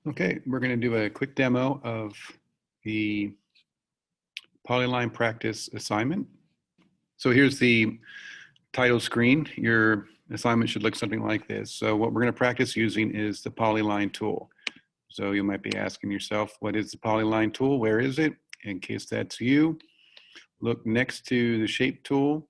Okay, we're going to do a quick demo of the Polyline Practice assignment. So here's the title screen. Your assignment should look something like this. So what we're going to practice using is the Polyline tool. So you might be asking yourself, what is the Polyline tool? Where is it? In case that's you, look next to the shape tool.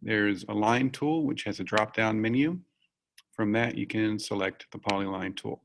There's a line tool, which has a drop-down menu. From that, you can select the Polyline tool.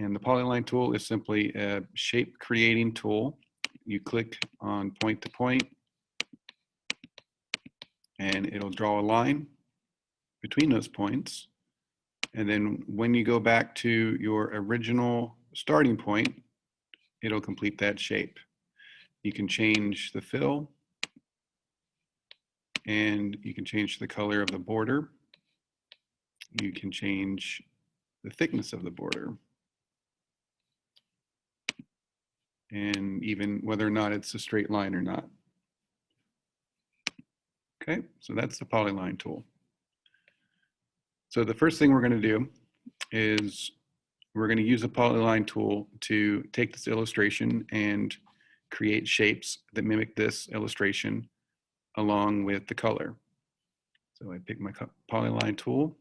And the Polyline tool is simply a shape creating tool. You click on point to point and it'll draw a line between those points. And then when you go back to your original starting point, it'll complete that shape. You can change the fill and you can change the color of the border. You can change the thickness of the border, and even whether or not it's a straight line or not. Okay, so that's the Polyline tool. So the first thing we're going to do is we're going to use the Polyline tool to take this illustration and create shapes that mimic this illustration along with the color. So I pick my Polyline tool.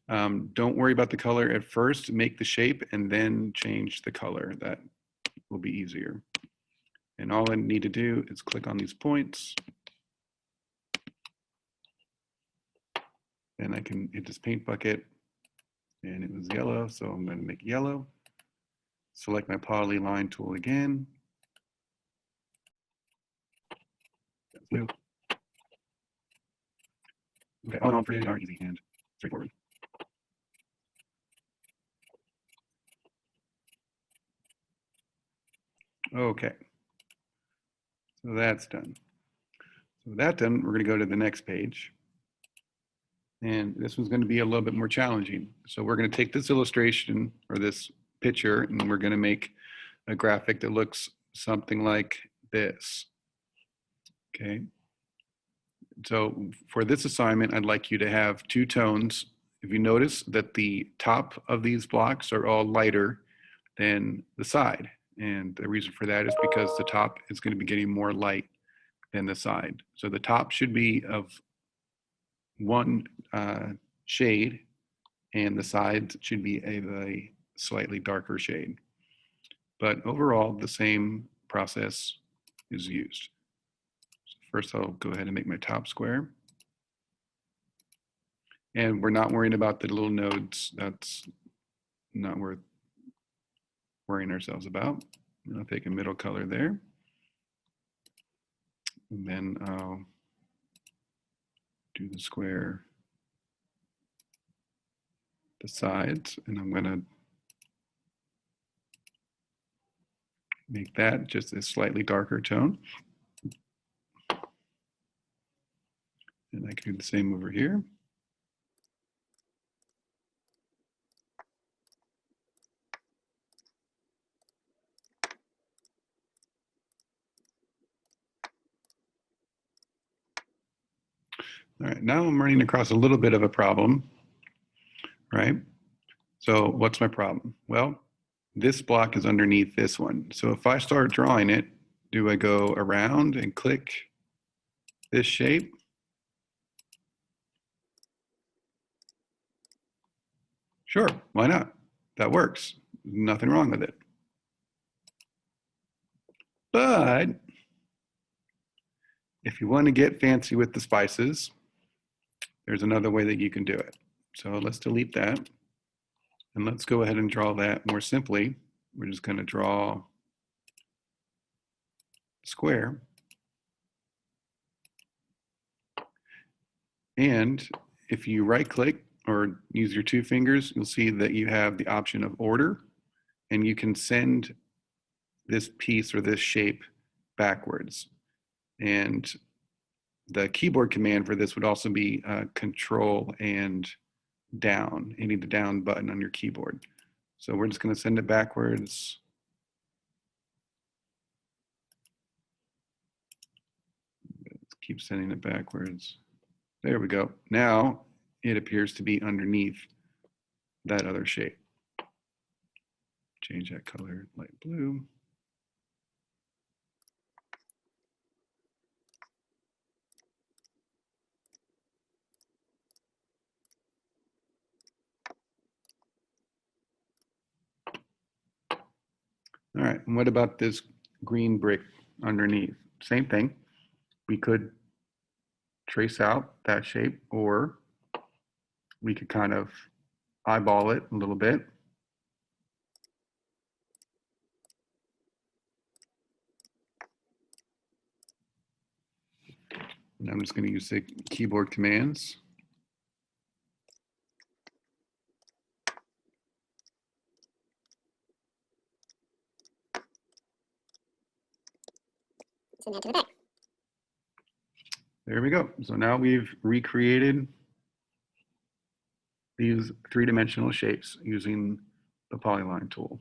Don't worry about the color at first. Make the shape and then change the color. That will be easier. And all I need to do is click on these points. And I can hit this paint bucket, and it was yellow, so I'm going to make it yellow. Select my Polyline tool again. Blue. Okay, all in all, pretty darn easy and straightforward. Okay, so that's done. So with that done, we're going to go to the next page. And this one's going to be a little bit more challenging. So we're going to take this illustration or this picture and we're going to make a graphic that looks something like this. Okay. So for this assignment, I'd like you to have two tones. If you notice that the top of these blocks are all lighter than the side. And the reason for that is because the top is going to be getting more light than the side. So the top should be of one shade and the sides should be a slightly darker shade. But overall, the same process is used. So first, I'll go ahead and make my top square. And we're not worrying about the little nodes. That's not worth worrying ourselves about. I'll take a middle color there. And then I'll do the square, the sides, and I'm going to make that just a slightly darker tone. And I can do the same over here. All right, now I'm running across a little bit of a problem, right? So what's my problem? Well, this block is underneath this one. So if I start drawing it, do I go around and click this shape? Sure, why not? That works. Nothing wrong with it. But if you want to get fancy with the spices, there's another way that you can do it. So let's delete that. And let's go ahead and draw that more simply. We're just going to draw a square. And if you right click or use your two fingers, you'll see that you have the option of order, and you can send this piece or this shape backwards. And the keyboard command for this would also be Control and down, hitting the down button on your keyboard. So we're just going to send it backwards. Let's keep sending it backwards. There we go. Now it appears to be underneath that other shape. change that color light blue. All right, and what about this green brick underneath? Same thing. We could trace out that shape, or we could kind of eyeball it a little bit. And I'm just going to use the keyboard commands. Send that to the back. There we go. So now we've recreated these three-dimensional shapes using the Polyline tool.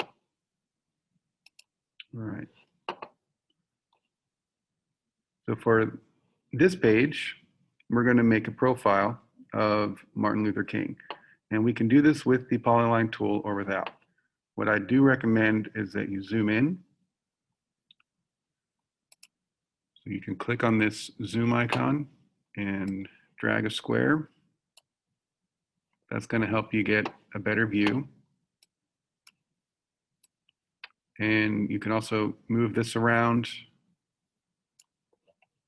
All right. So for this page, we're going to make a profile of Martin Luther King. And we can do this with the Polyline tool or without. What I do recommend is that you zoom in. So you can click on this zoom icon and drag a square. That's going to help you get a better view. And you can also move this around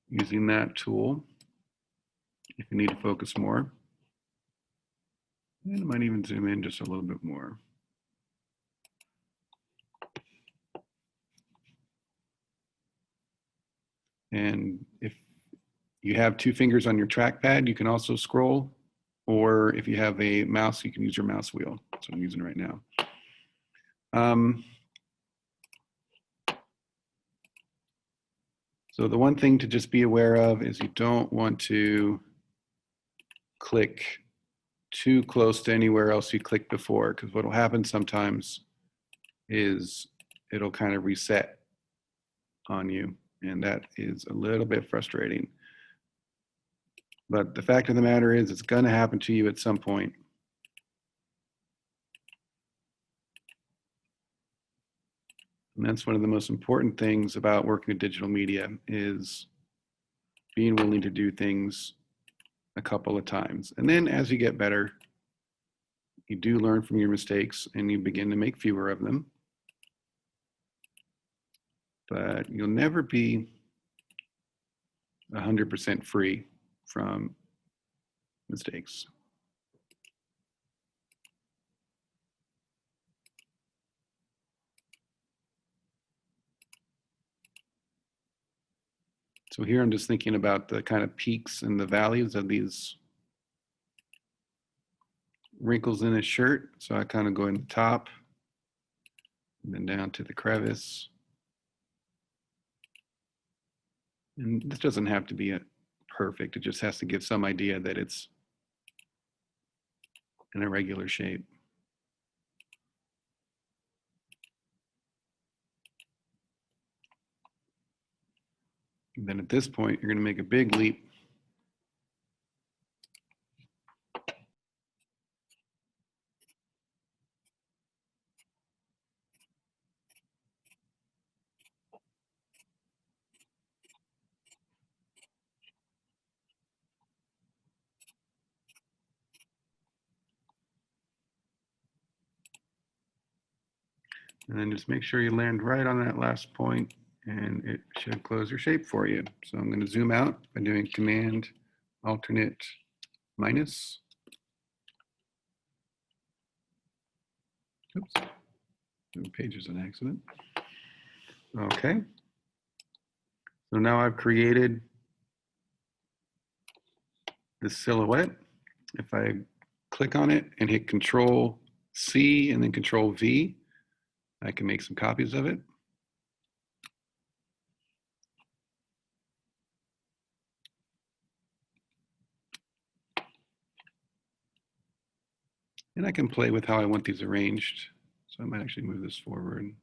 using that tool if you need to focus more. And I might even zoom in just a little bit more. And if you have two fingers on your trackpad, you can also scroll, or if you have a mouse, you can use your mouse wheel. That's what I'm using right now. So the one thing to just be aware of is you don't want to click too close to anywhere else you clicked before, because what will happen sometimes is it'll kind of reset on you, and that is a little bit frustrating. But the fact of the matter is it's going to happen to you at some point. And that's one of the most important things about working with digital media is being willing to do things a couple of times. And then as you get better, you do learn from your mistakes and you begin to make fewer of them. But you'll never be 100% free from mistakes. So here I'm just thinking about the kind of peaks and the valleys of these wrinkles in his shirt. So I kind of go in the top and then down to the crevice. And this doesn't have to be perfect. It just has to give some idea that it's an irregular shape. And then at this point, you're going to make a big leap. And then just make sure you land right on that last point, and it should close your shape for you. So I'm going to zoom out by doing Command Alternate minus. Oops, the page is an accident. Okay. So now I've created this silhouette. If I click on it and hit Control C and then Control V, I can make some copies of it. And I can play with how I want these arranged. So I might actually move this forward.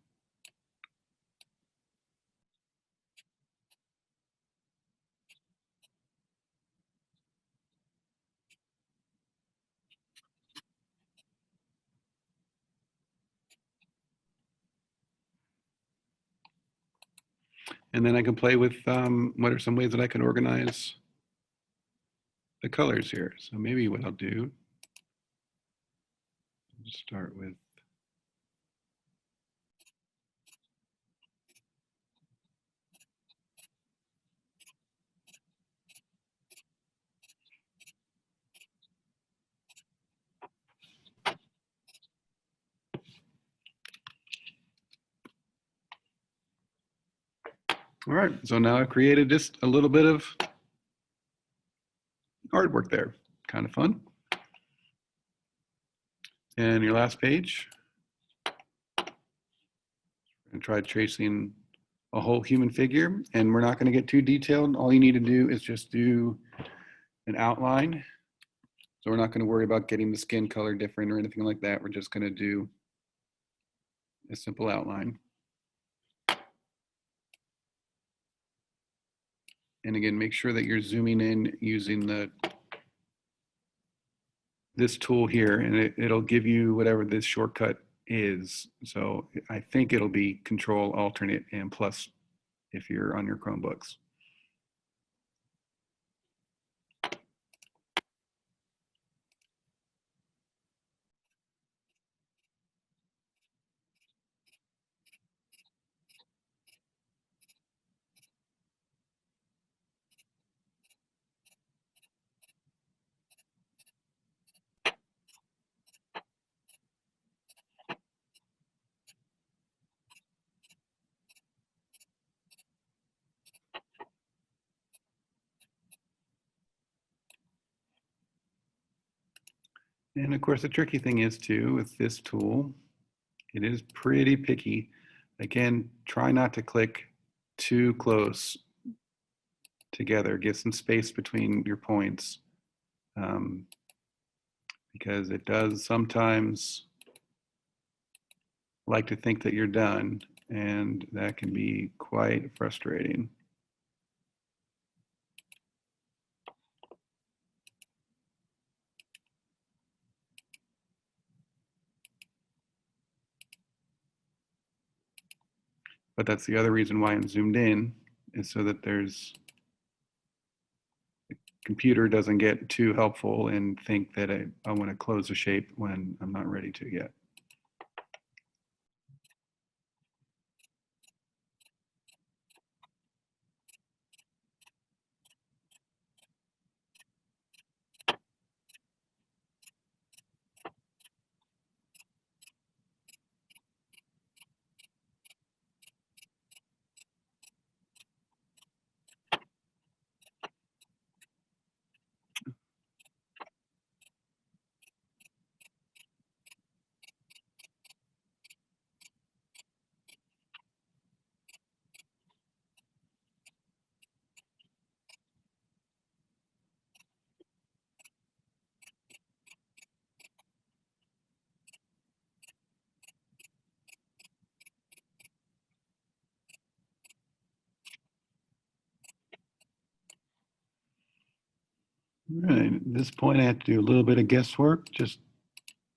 And then I can play with what are some ways that I can organize the colors here. So maybe what I'll do, I'll start with, all right, so now I've created just a little bit of artwork there. Kind of fun. And your last page, and try tracing a whole human figure. And we're not going to get too detailed. All you need to do is just do an outline. So we're not going to worry about getting the skin color different or anything like that. We're just going to do a simple outline. And again, make sure that you're zooming in using this tool here, and it'll give you whatever this shortcut is. So I think it'll be Control, Alternate, and plus if you're on your Chromebooks. And of course, the tricky thing is too, with this tool, it is pretty picky. Again, try not to click too close together. Get some space between your points, because it does sometimes like to think that you're done, and that can be quite frustrating. But that's the other reason why I'm zoomed in, is so that the computer doesn't get too helpful and think that I want to close a shape when I'm not ready to yet. All right, at this point I have to do a little bit of guesswork, just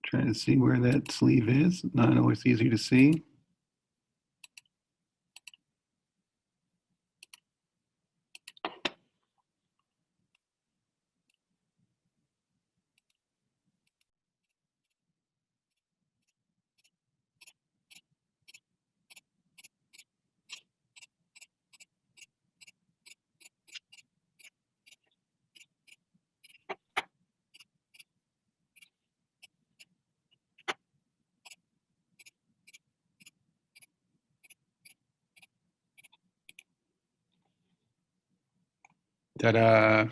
trying to see where that sleeve is. Not always easy to see. Ta-da.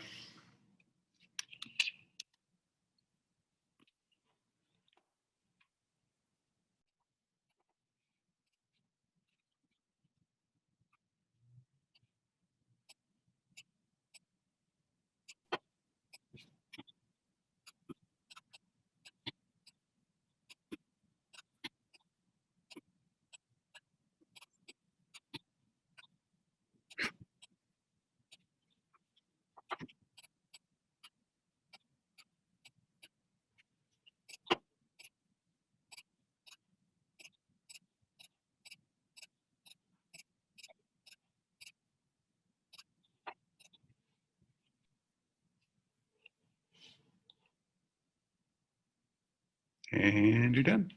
And you're done.